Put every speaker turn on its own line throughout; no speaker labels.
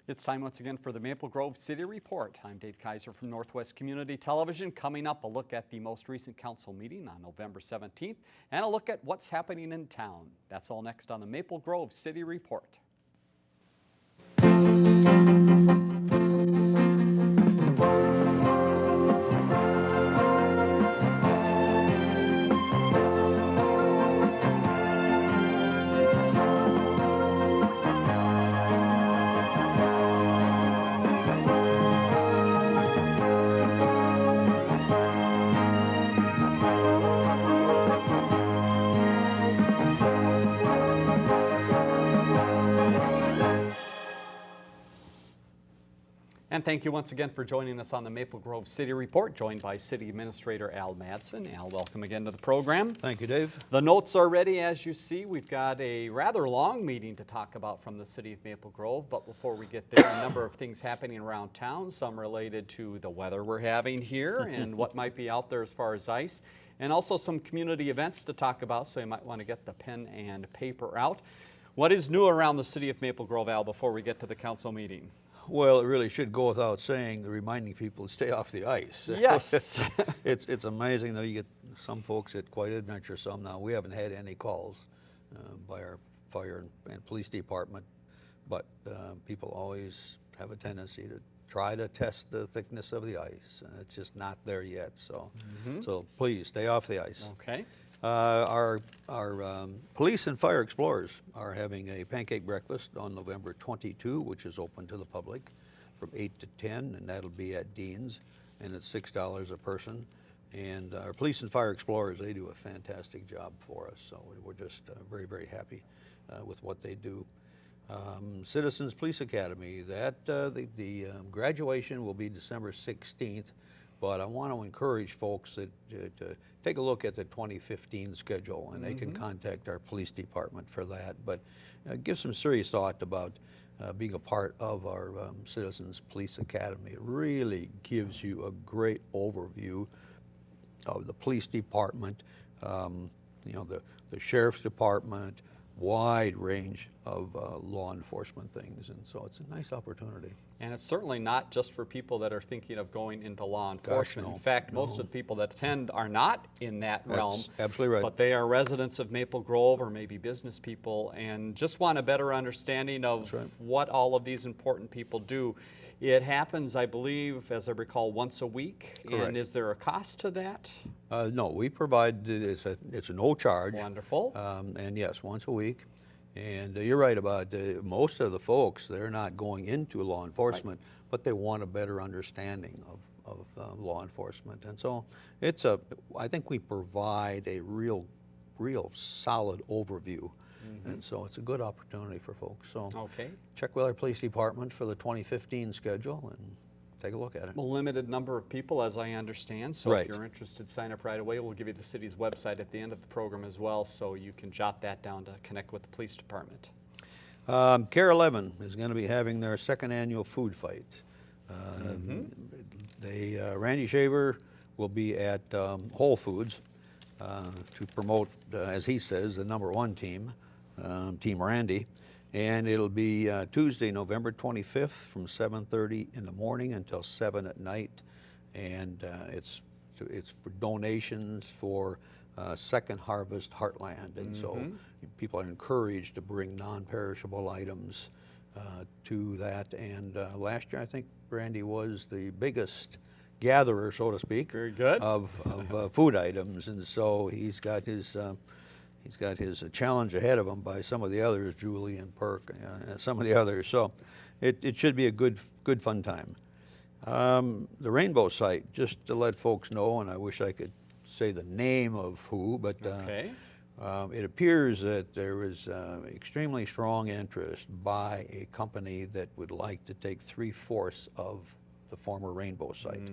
It's time once again for the Maple Grove City Report. I'm Dave Kaiser from Northwest Community Television. Coming up, a look at the most recent council meeting on November 17th and a look at what's happening in town. That's all next on the Maple Grove City Report. And thank you once again for joining us on the Maple Grove City Report, joined by City Administrator Al Madsen. Al, welcome again to the program.
Thank you, Dave.
The notes are ready, as you see. We've got a rather long meeting to talk about from the City of Maple Grove, but before we get there, a number of things happening around town, some related to the weather we're having here and what might be out there as far as ice, and also some community events to talk about, so you might want to get the pen and paper out. What is new around the City of Maple Grove, Al, before we get to the council meeting?
Well, it really should go without saying, reminding people to stay off the ice.
Yes.
It's amazing, though. You get some folks that quite adventuresome. Now, we haven't had any calls by our fire and police department, but people always have a tendency to try to test the thickness of the ice, and it's just not there yet. So, so please stay off the ice.
Okay.
Our police and fire explorers are having a pancake breakfast on November 22, which is open to the public from 8 to 10, and that'll be at Dean's, and it's $6 a person. And our police and fire explorers, they do a fantastic job for us, so we're just very, very happy with what they do. Citizens Police Academy, the graduation will be December 16th. But I want to encourage folks to take a look at the 2015 schedule, and they can contact our police department for that. But give some serious thought about being a part of our Citizens Police Academy. It really gives you a great overview of the police department, you know, the sheriff's department, wide range of law enforcement things, and so it's a nice opportunity.
And it's certainly not just for people that are thinking of going into law enforcement.
Gosh, no,
in fact,
no.
most of the people that attend are not in that realm.
That's absolutely right.
But they are residents of Maple Grove or maybe business people and just want a better understanding of what all of these important people do. It happens, I believe, as I recall, once a week.
Correct.
And is there a cost to that?
No, we provide, it's a no charge.
Wonderful.
And yes, once a week. And you're right about most of the folks, they're not going into law enforcement, but they want a better understanding of law enforcement. And so I think we provide a real solid overview. And so it's a good opportunity for folks. So check with our police department for the 2015 schedule and take a look at it.
A limited number of people, as I understand, so if you're interested, sign up right away. We'll give you the city's website at the end of the program as well, so you can jot that down to connect with the police department.
Care 11 is going to be having their second annual food fight. Randy Shaver will be at Whole Foods to promote, as he says, the #1 team, Team Randy. And it'll be Tuesday, November 25th from 7:30 in the morning until 7 at night. And it's for donations for Second Harvest Heartland. And so people are encouraged to bring non-perishable items to that. And last year, I think Randy was the biggest gatherer, so to speak,
very good,
of food items. And so he's got his challenge ahead of him by some of the others, Julie and Perk, and some of the others. So it should be a good fun time. The Rainbow site, just to let folks know, and I wish I could say the name of who, but it appears that there is extremely strong interest by a company that would like to take 3/4 of the former Rainbow site.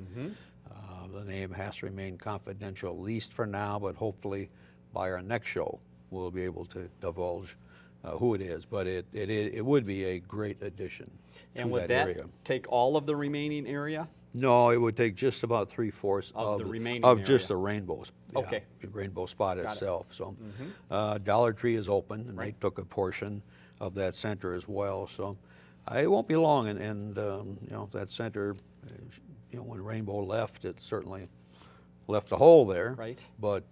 The name has to remain confidential, at least for now, but hopefully by our next show, we'll be able to divulge who it is. But it would be a great addition
and
to that area.
And would that take all of the remaining area?
No, it would take just about 3/4
of the remaining
of
area.
just the rainbows.
Okay.
The rainbow spot
Got
itself. So Dollar Tree is open, and they took a portion of that center as well. So It won't be long, and that center, when Rainbow left, it certainly left a hole there.
Right.
But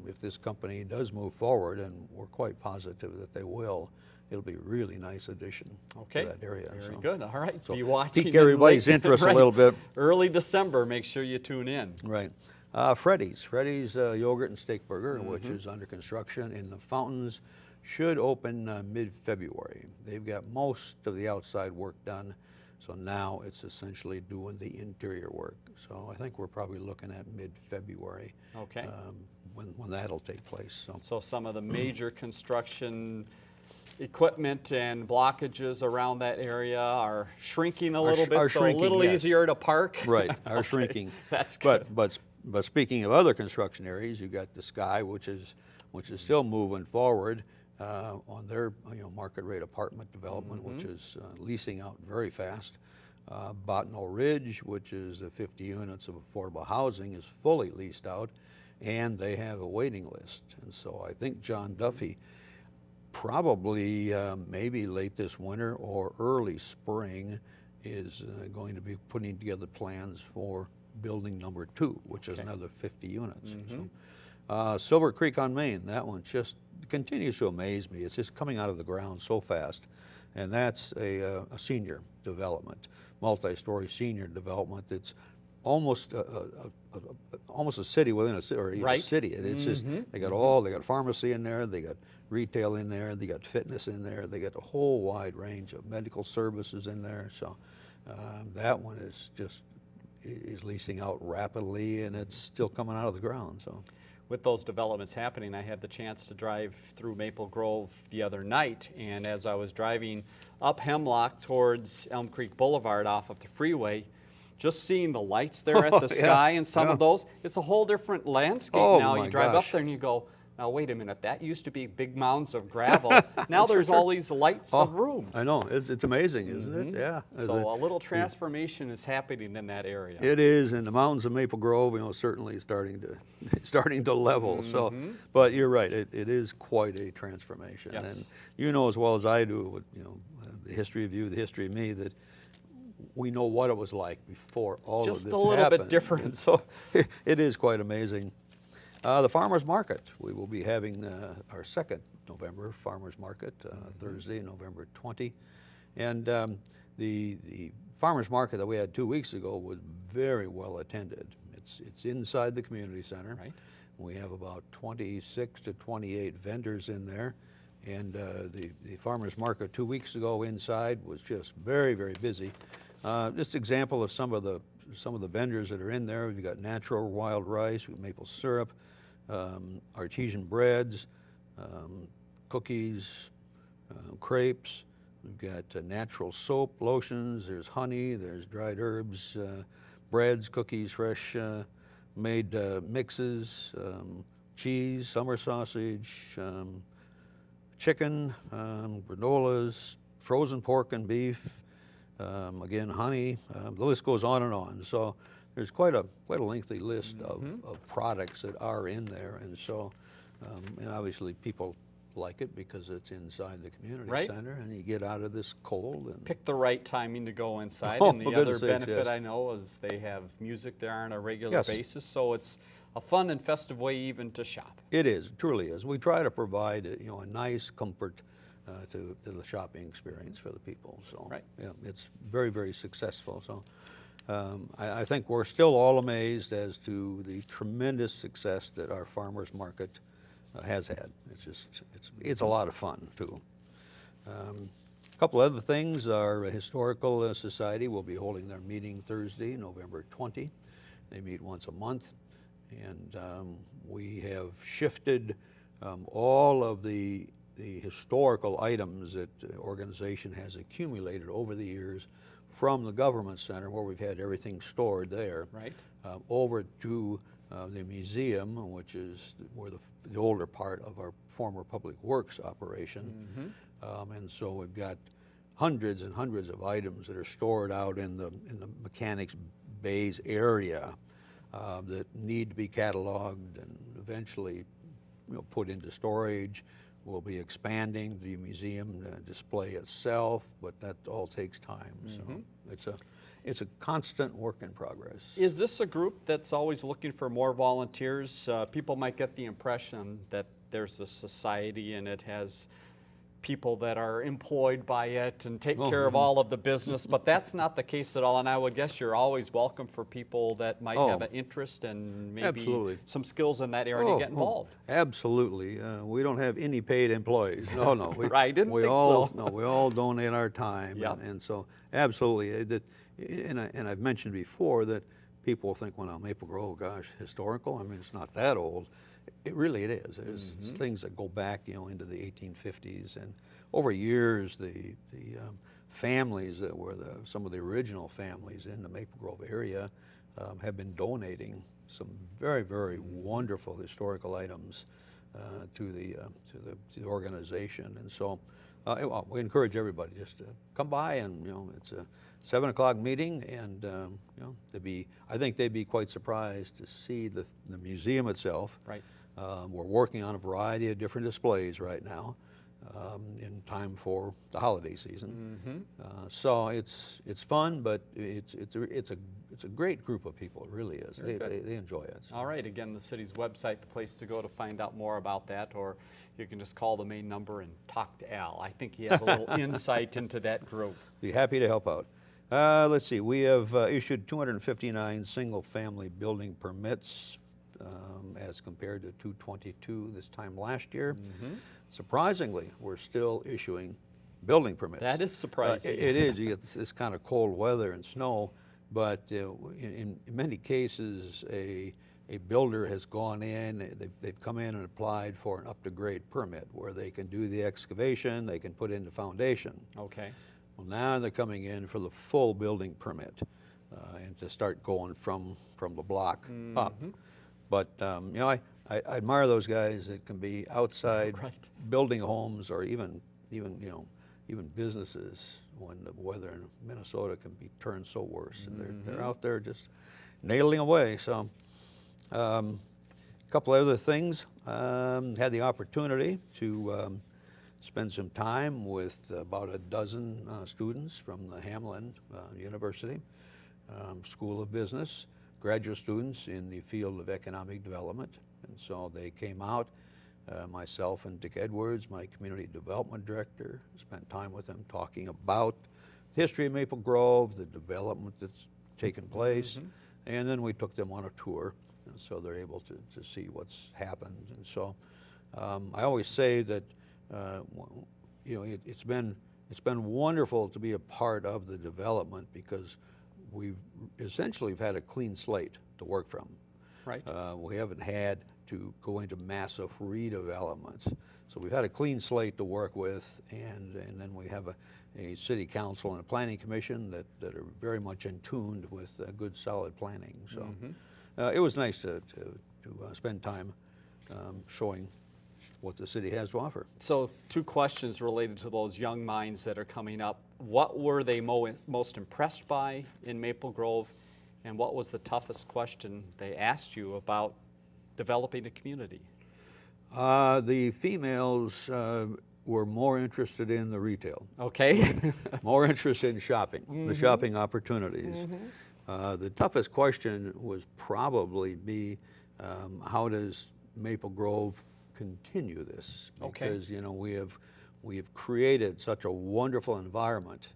if this company does move forward, and we're quite positive that they will, it'll be a really nice addition
Okay.
to that area.
Very
so.
good. All right.
So
Be watching.
pique
in
everybody's
late-
interest
right.
a little bit.
Early December. Make sure you tune in.
Right. Freddy's Yogurt and Steak Burger, which is under construction, and the fountains should open mid-February. They've got most of the outside work done, so now it's essentially doing the interior work. So I think we're probably looking at mid-February
Okay.
when that'll take place.
So some of the major construction equipment and blockages around that area are shrinking a little bit,
are
so
shrinking,
a little
yes.
easier to park.
Right, are
Okay.
shrinking.
That's good.
But speaking of other construction areas, you've got the Sky, which is still moving forward on their market rate apartment development, which is leasing out very fast. Bottineau Ridge, which is the 50 units of affordable housing, is fully leased out, and they have a waiting list. And so I think John Duffy probably maybe late this winter or early spring is going to be putting together plans for building number 2, which is another 50 units. So, Silver Creek on Main, that one just continues to amaze me. It's just coming out of the ground so fast. And that's a senior development, multi-story senior development. It's almost a city within a city, or even
Right.
a city. It's just, they got pharmacy in there, they got retail in there, they got fitness in there, they got a whole wide range of medical services in there. So that one is leasing out rapidly, and it's still coming out of the ground. So.
With those developments happening, I had the chance to drive through Maple Grove the other night, and as I was driving up Hemlock towards Elm Creek Boulevard off of the freeway, just seeing the lights there at the Sky and some of those, it's a whole different landscape now.
my
You drive
gosh.
up there and you go, now wait a minute, that used to be big mounds of gravel. Now there's all these lights of rooms.
I know, it's amazing, isn't it? Yeah.
So a little transformation is happening in that area.
It is, and the mountains of Maple Grove, certainly starting to level. So, but you're right, it is quite a transformation.
Yes.
And you know as well as I do, the history of you, the history of me, that we know what it was like before all
Just
of this
a little bit
happened.
different.
And so it is quite amazing. The farmers market, we will be having our second November farmers market, Thursday, November 20. And the farmers market that we had 2 weeks ago was very well attended. It's inside the community center.
Right.
We have about 26 to 28 vendors in there. And the farmers market 2 weeks ago inside was just very, very busy. Just example of some of the vendors that are in there. We've got natural wild rice, we've maple syrup, artesian breads, cookies, crepes. We've got natural soap, lotions, there's honey, there's dried herbs, breads, cookies, fresh made mixes, cheese, summer sausage, chicken, granolas, frozen pork and beef, again, honey. The list goes on and on. So there's quite a lengthy list of products that are in there, and so and obviously people like it because it's inside the community center, and you get out of this cold. And
Pick the right timing to go inside,
Oh,
and the
for
other
goodness sakes,
benefit
yes.
I know is they have music there on a regular
Yes.
basis, so it's a fun and festive way even to shop.
It is, truly is. We try to provide a nice comfort to the shopping experience for the people. So
Right.
yeah, it's very, very successful. So I think we're still all amazed as to the tremendous success that our farmers market has had. It's a lot of fun too. A couple other things. Our Historical Society will be holding their meeting Thursday, November 20. They meet once a month, and we have shifted all of the historical items that the organization has accumulated over the years from the government center, where we've had everything stored there,
Right.
over to the museum, which is where the older part of our former public works operation. And so we've got hundreds and hundreds of items that are stored out in the mechanics bays area that need to be cataloged and eventually put into storage. We'll be expanding the museum display itself, but that all takes time. So it's a constant work in progress.
Is this a group that's always looking for more volunteers? People might get the impression that there's a society and it has people that are employed by it and take care of all of the business, but that's not the case at all. And I would guess you're always welcome for people that might have an interest and maybe some skills in that area to get involved.
Absolutely. We don't have any paid employees. No, no.
I didn't think so.
No, we all donate our time.
Yep.
And so, absolutely. And I've mentioned before that people think, well, now Maple Grove, gosh, historical? I mean, it's not that old. It really is. There's things that go back, into the 1850s, and over years, the families that were some of the original families in the Maple Grove area have been donating some very, very wonderful historical items to the organization, and so we encourage everybody just to come by, and it's a 7 o'clock meeting, and I think they'd be quite surprised to see the museum itself.
Right.
We're working on a variety of different displays right now in time for the holiday season. So it's fun, but it's a great group of people. It really is. They enjoy it.
All right. Again, the city's website, the place to go to find out more about that, or you can just call the main number and talk to Al. I think he has a little insight into that group.
Be happy to help out. Let's see. We have issued 259 single-family building permits as compared to 222 this time last year. Surprisingly, we're still issuing building permits.
That is surprising.
It is. You get this kind of cold weather and snow, but in many cases, a builder has gone in, they've come in and applied for an up-to-grade permit where they can do the excavation, they can put in the foundation.
Okay.
Well, now they're coming in for the full building permit and to start going from the block up. But I admire those guys that can be outside building homes or even businesses when the weather in Minnesota can be turned so worse, and they're out there just nailing away. So a couple of other things. Had the opportunity to spend some time with about a dozen students from the Hamlin University School of Business, graduate students in the field of economic development. And so they came out, myself and Dick Edwards, my community development director, spent time with them talking about the history of Maple Grove, the development that's taken place, and then we took them on a tour, and so they're able to see what's happened. And so I always say that it's been wonderful to be a part of the development because we've essentially had a clean slate to work from.
Right.
We haven't had to go into massive redevelopments. So we've had a clean slate to work with, and then we have a city council and a planning commission that are very much in tune with good, solid planning. So it was nice to spend time showing what the city has to offer.
So 2 questions related to those young minds that are coming up. What were they most impressed by in Maple Grove, and what was the toughest question they asked you about developing a community?
The females were more interested in the retail.
Okay.
More interested in shopping, the shopping opportunities. The toughest question was probably how does Maple Grove continue this? Because we have created such a wonderful environment,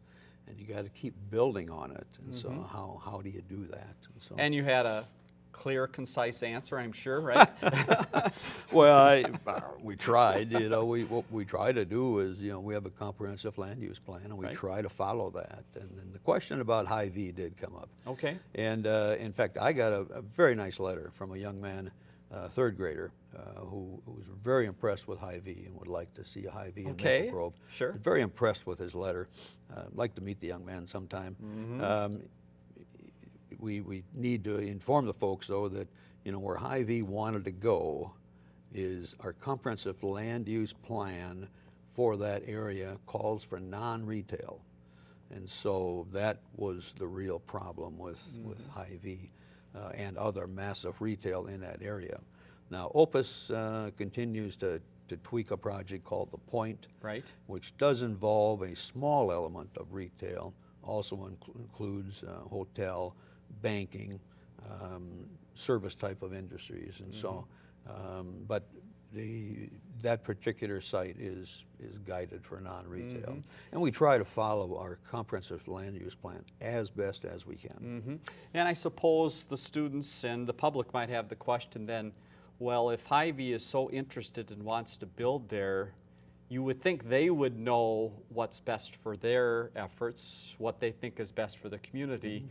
and you got to keep building on it. And so how do you do that?
And you had a clear, concise answer, I'm sure, right?
Well, we tried. What we try to do is, we have a comprehensive land use plan, and we try to follow that. And then the question about Hy-Vee did come up. Okay. And in fact, I got a very nice letter from a young man, third grader, who was very impressed with Hy-Vee and would like to see a Hy-Vee in Maple Grove.
Sure.
Very impressed with his letter. I'd like to meet the young man sometime. We need to inform the folks, though, that where Hy-Vee wanted to go is our comprehensive land use plan for that area calls for non-retail. And so that was the real problem with Hy-Vee and other massive retail in that area. Now, Opus continues to to tweak a project called The Point,
Right.
which does involve a small element of retail, also includes hotel, banking, service type of industries, and so. But that particular site is guided for non-retail, and we try to follow our comprehensive land use plan as best as we can.
And I suppose the students and the public might have the question then, well, if Hy-Vee is so interested and wants to build there, you would think they would know what's best for their efforts, what they think is best for the community.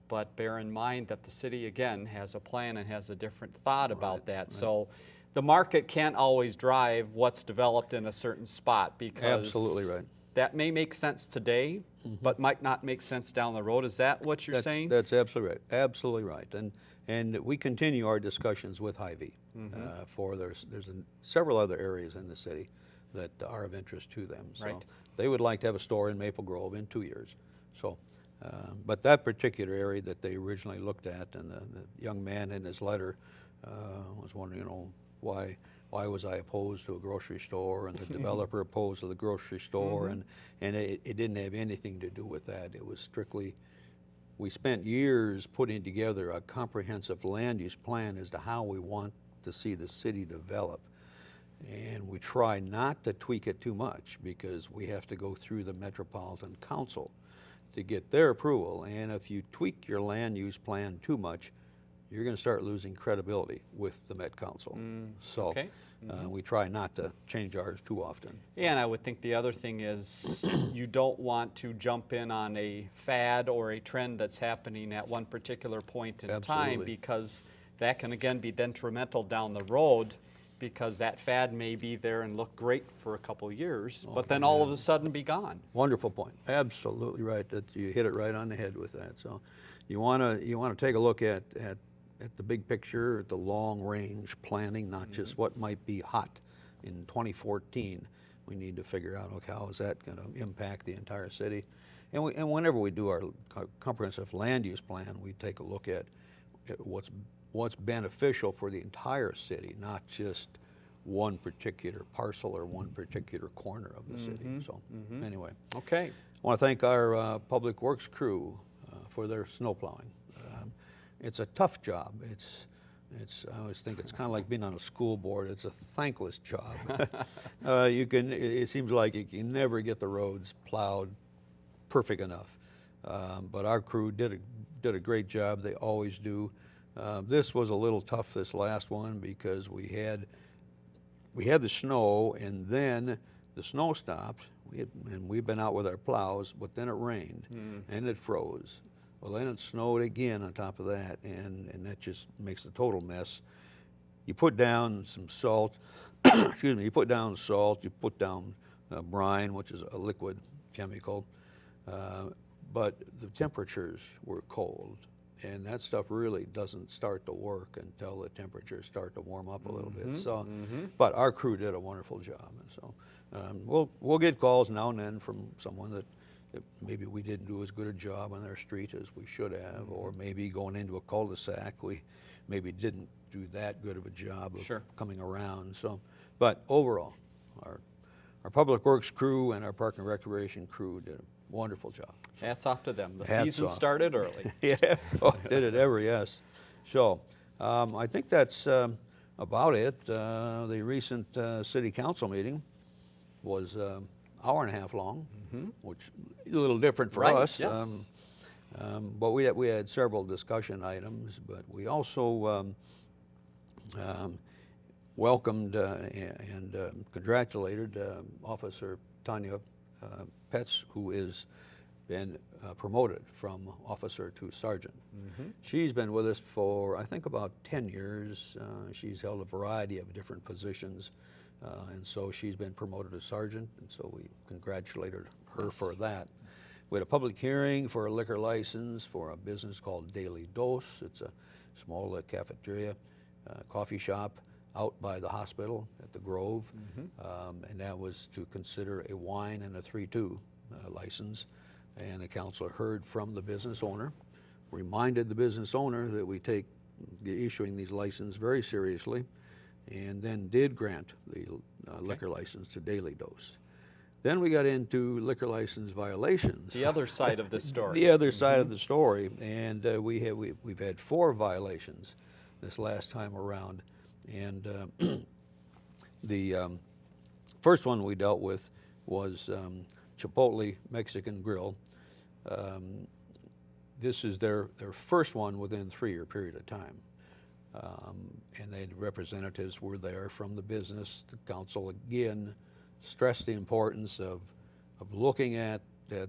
But bear in mind that the city, again, has a plan and has a different thought about that. So the market can't always drive what's developed in a certain spot, because
Absolutely right.
that may make sense today, but might not make sense down the road. Is that what you're saying?
That's absolutely right. Absolutely right. And we continue our discussions with Hy-Vee for there's several other areas in the city that are of interest to them. So
Right.
they would like to have a store in Maple Grove in 2 years. So, but that particular area that they originally looked at, and the young man in his letter was wondering, why was I opposed to a grocery store, and the developer opposed to the grocery store, and it didn't have anything to do with that. It was strictly, we spent years putting together a comprehensive land use plan as to how we want to see the city develop. And we try not to tweak it too much, because we have to go through the Metropolitan Council to get their approval. And if you tweak your land use plan too much, you're going to start losing credibility with the Met Council. So
okay.
we try not to change ours too often.
And I would think the other thing is you don't want to jump in on a fad or a trend that's happening at one particular point in time,
Absolutely.
because that can again be detrimental down the road, because that fad may be there and look great for a couple years, but then all of a sudden be gone.
Wonderful point. Absolutely right. That you hit it right on the head with that. So you want to take a look at the big picture, at the long range planning, not just what might be hot in 2014. We need to figure out, okay, how is that going to impact the entire city? And whenever we do our comprehensive land use plan, we take a look at what's beneficial for the entire city, not just one particular parcel or one particular corner of the city. So anyway,
Okay.
I want to thank our Public Works crew for their snow plowing. It's a tough job. I always think it's kind of like being on a school board. It's a thankless job. It seems like you can never get the roads plowed perfect enough. But our crew did a great job. They always do. This was a little tough, this last one, because we had the snow, and then the snow stopped, and we've been out with our plows, but then it rained and it froze. Well, then it snowed again on top of that, and that just makes a total mess. You put down some salt, excuse me, you put down salt, you put down brine, which is a liquid chemical, but the temperatures were cold. And that stuff really doesn't start to work until the temperatures start to warm up a little bit. So, but our crew did a wonderful job, and so we'll get calls now and then from someone that maybe we didn't do as good a job on their street as we should have, or maybe going into a cul-de-sac we maybe didn't do that good of a job of coming around. So, but overall, our Public Works crew and our Park and Recreation crew did a wonderful job.
Hats off to them. The
Hats
season
off.
started early.
Yeah, did it ever, yes. So I think that's about it. The recent city council meeting was an hour and a half long, which is a little different for us.
Yes.
But we had several discussion items, but we also welcomed and congratulated Officer Tanya Petz, who is been promoted from officer to sergeant. She's been with us for, I think, about 10 years. She's held a variety of different positions, and so she's been promoted to sergeant, and so we congratulated her for that. We had a public hearing for a liquor license for a business called Daily Dose. It's a small cafeteria, coffee shop out by the hospital at the Grove, and that was to consider a wine and a 3-2 license. And the council heard from the business owner, reminded the business owner that we take issuing these licenses very seriously, and then did grant the liquor license to Daily Dose. Then we got into liquor license violations.
The other side of the story.
The other side of the story, and we've had 4 violations this last time around, and the first one we dealt with was Chipotle Mexican Grill. This is their first one within a 3-year period of time. And the representatives were there from the business. The council again stressed the importance of looking at the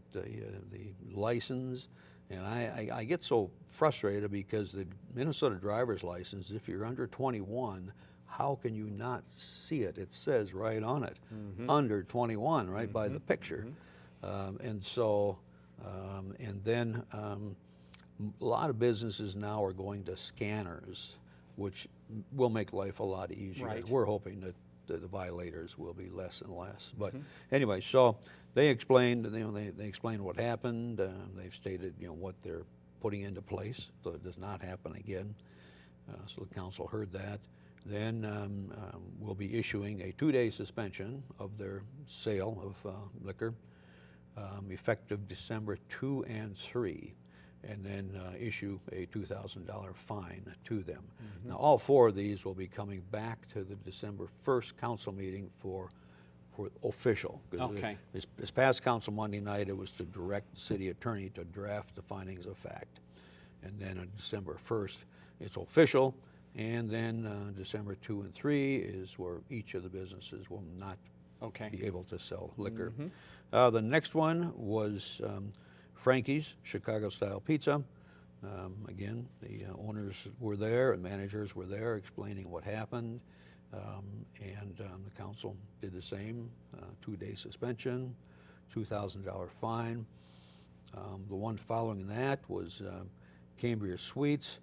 license. And I get so frustrated because the Minnesota driver's license, if you're under 21, how can you not see it? It says right on it, under 21, right by the picture. And so, and then a lot of businesses now are going to scanners, which will make life a lot easier.
Right.
We're hoping that the violators will be less and less. But anyway, so they explained, they explained what happened. They've stated, what they're putting into place so it does not happen again. So the council heard that. Then we'll be issuing a 2-day suspension of their sale of liquor, effective December 2 and 3. And then issue a $2,000 fine to them. Now, all 4 of these will be coming back to the December 1st council meeting for official.
Okay.
This past council Monday night, it was to direct the city attorney to draft the findings of fact. And then on December 1st, it's official. And then December 2 and 3 is where each of the businesses will not be able to sell liquor. The next one was Frankie's Chicago-style pizza. Again, the owners were there and managers were there explaining what happened, and the council did the same, 2-day suspension, $2,000 fine. The one following that was Cambria Suites,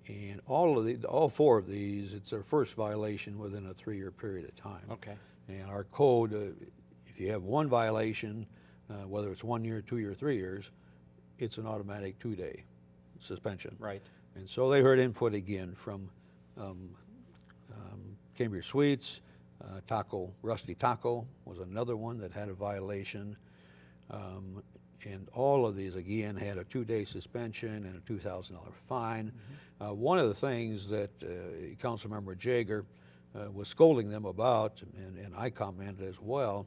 and all 4 of these, it's their first violation within a 3-year period of time.
Okay.
And our code, if you have one violation, whether it's 1 year, 2 years, 3 years, it's an automatic 2-day suspension.
Right.
And so they heard input again from Cambria Suites. Rusty Taco was another one that had a violation. And all of these, again, had a 2-day suspension and a $2,000 fine. One of the things that Councilmember Jager was scolding them about, and I commented as well,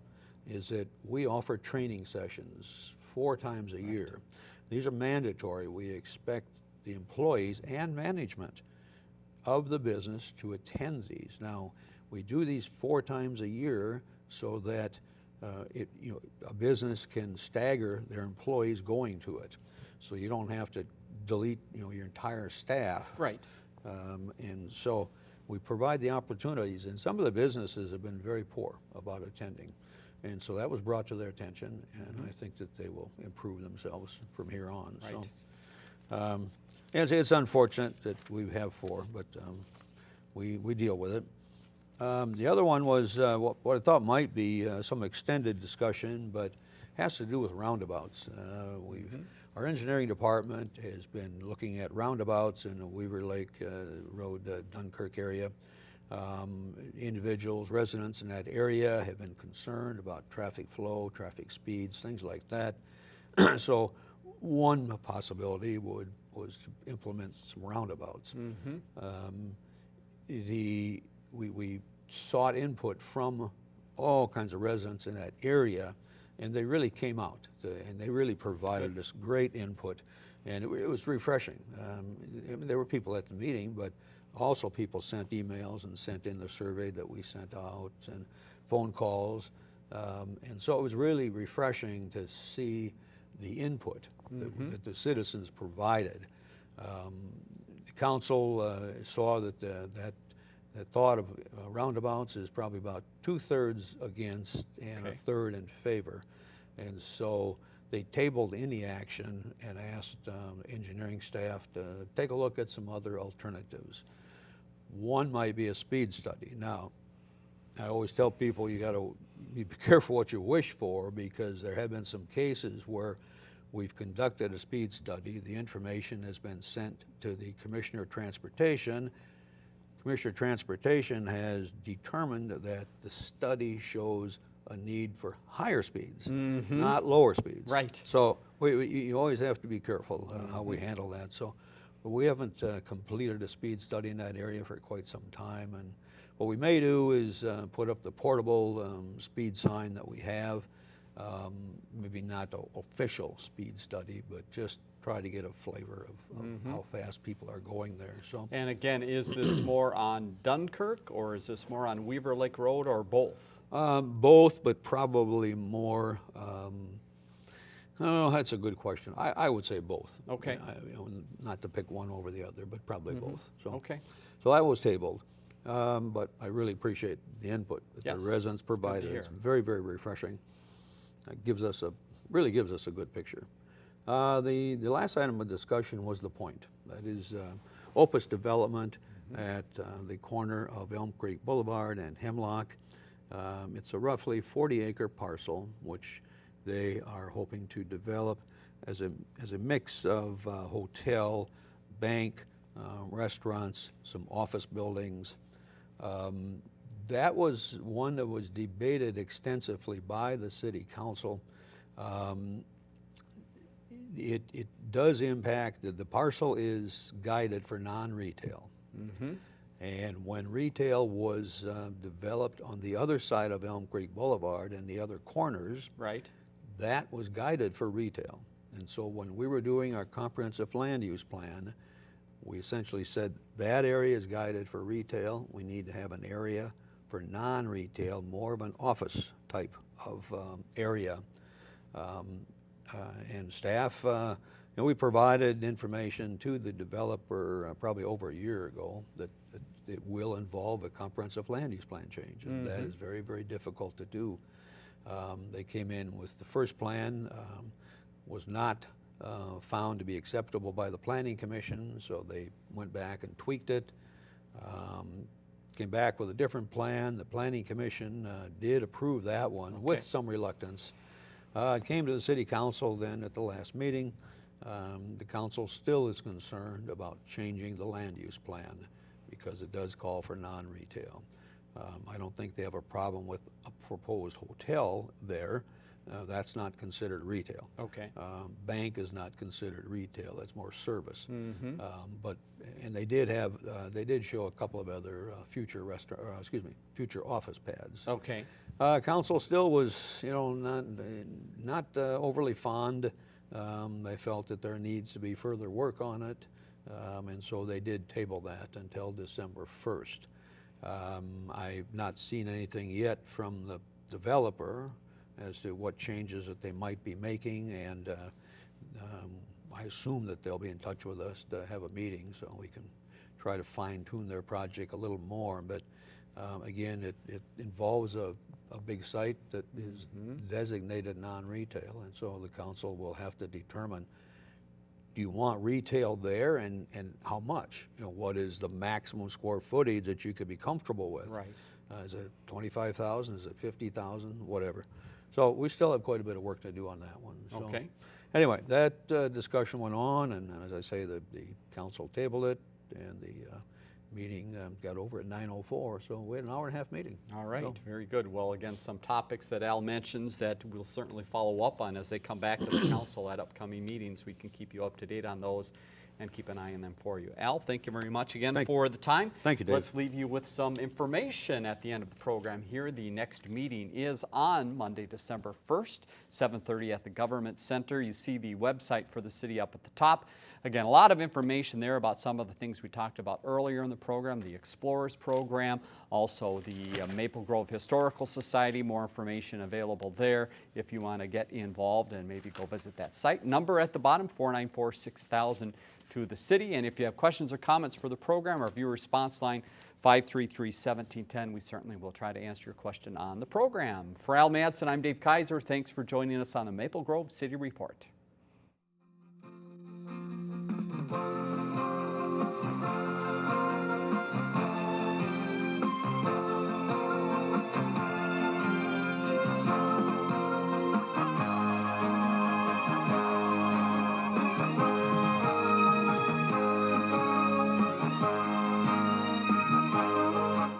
is that we offer training sessions 4 times a year. These are mandatory. We expect the employees and management of the business to attend these. Now, we do these 4 times a year so that a business can stagger their employees going to it. So you don't have to delete your entire staff.
Right.
And so we provide the opportunities, and some of the businesses have been very poor about attending. And so that was brought to their attention, and I think that they will improve themselves from here on.
Right.
So, it's unfortunate that we have 4, but we deal with it. The other one was what I thought might be some extended discussion, but has to do with roundabouts. Our engineering department has been looking at roundabouts in the Weaver Lake Road, Dunkirk area. Individuals, residents in that area have been concerned about traffic flow, traffic speeds, things like that. So one possibility was to implement some roundabouts. We sought input from all kinds of residents in that area, and they really came out, and they really provided us great input, and it was refreshing. There were people at the meeting, but also people sent emails and sent in the survey that we sent out and phone calls. And so it was really refreshing to see the input that the citizens provided. The council saw that that thought of roundabouts is probably about 2/3 against and 1/3 in favor. And so they tabled any action and asked engineering staff to take a look at some other alternatives. One might be a speed study. Now, I always tell people you got to be careful what you wish for, because there have been some cases where we've conducted a speed study, the information has been sent to the Commissioner of Transportation, Commissioner of Transportation has determined that the study shows a need for higher speeds, not lower speeds.
Right.
So you always have to be careful how we handle that. So but we haven't completed a speed study in that area for quite some time. And what we may do is put up the portable speed sign that we have. Maybe not an official speed study, but just try to get a flavor of how fast people are going there. So,
And again, is this more on Dunkirk, or is this more on Weaver Lake Road, or both?
both, but probably more. Oh, that's a good question. I would say both.
Okay.
Not to pick one over the other, but probably both. So,
Okay.
So that was tabled. But I really appreciate the input that
Yes,
the residents
it's good to
provided.
hear.
It's very, very refreshing. It really gives us a good picture. The last item of discussion was the point. That is Opus Development at the corner of Elm Creek Boulevard and Hemlock. It's a roughly 40-acre parcel, which they are hoping to develop as a mix of hotel, bank, restaurants, some office buildings. That was one that was debated extensively by the city council. It does impact, the parcel is guided for non-retail. And when retail was developed on the other side of Elm Creek Boulevard and the other corners,
Right.
that was guided for retail. And so when we were doing our comprehensive land use plan, we essentially said that area is guided for retail. We need to have an area for non-retail, more of an office type of area. And staff, we provided information to the developer probably over a year ago that it will involve a comprehensive land use plan change. And that is very, very difficult to do. They came in with the first plan, was not found to be acceptable by the Planning Commission, so they went back and tweaked it. Came back with a different plan. The Planning Commission did approve that one with some reluctance. It came to the City Council then at the last meeting. The council still is concerned about changing the land use plan because it does call for non-retail. I don't think they have a problem with a proposed hotel there. That's not considered retail.
Okay.
Bank is not considered retail. That's more service. And they did show a couple of other future office pads.
Okay.
Council still was, not overly fond. They felt that there needs to be further work on it, and so they did table that until December 1st. I've not seen anything yet from the developer as to what changes that they might be making, and I assume that they'll be in touch with us to have a meeting so we can try to fine-tune their project a little more. But again, it involves a big site that is designated non-retail, and so the council will have to determine, do you want retail there, and how much? What is the maximum square footage that you could be comfortable with?
Right.
Is it 25,000? Is it 50,000? Whatever. So we still have quite a bit of work to do on that one. So
Okay.
Anyway, that discussion went on, and as I say, the council tabled it, and the meeting got over at 9:04, so we had an hour and a half meeting.
All right,
So,
very good. Well, again, some topics that Al mentions that we'll certainly follow up on as they come back to the council at upcoming meetings. We can keep you up to date on those and keep an eye on them for you. Al, thank you very much again for the time.
Thank you, Dave.
Let's leave you with some information at the end of the program here. The next meeting is on Monday, December 1st, 7:30 at the Government Center. You see the website for the city up at the top. Again, a lot of information there about some of the things we talked about earlier in the program, the Explorers program, also the Maple Grove Historical Society. More information available there if you want to get involved and maybe go visit that site. Number at the bottom, 494-6000 to the city. And if you have questions or comments for the program, our viewer response line, 533-1710. We certainly will try to answer your question on the program. For Al Madsen, I'm Dave Kaiser. Thanks for joining us on the Maple Grove City Report.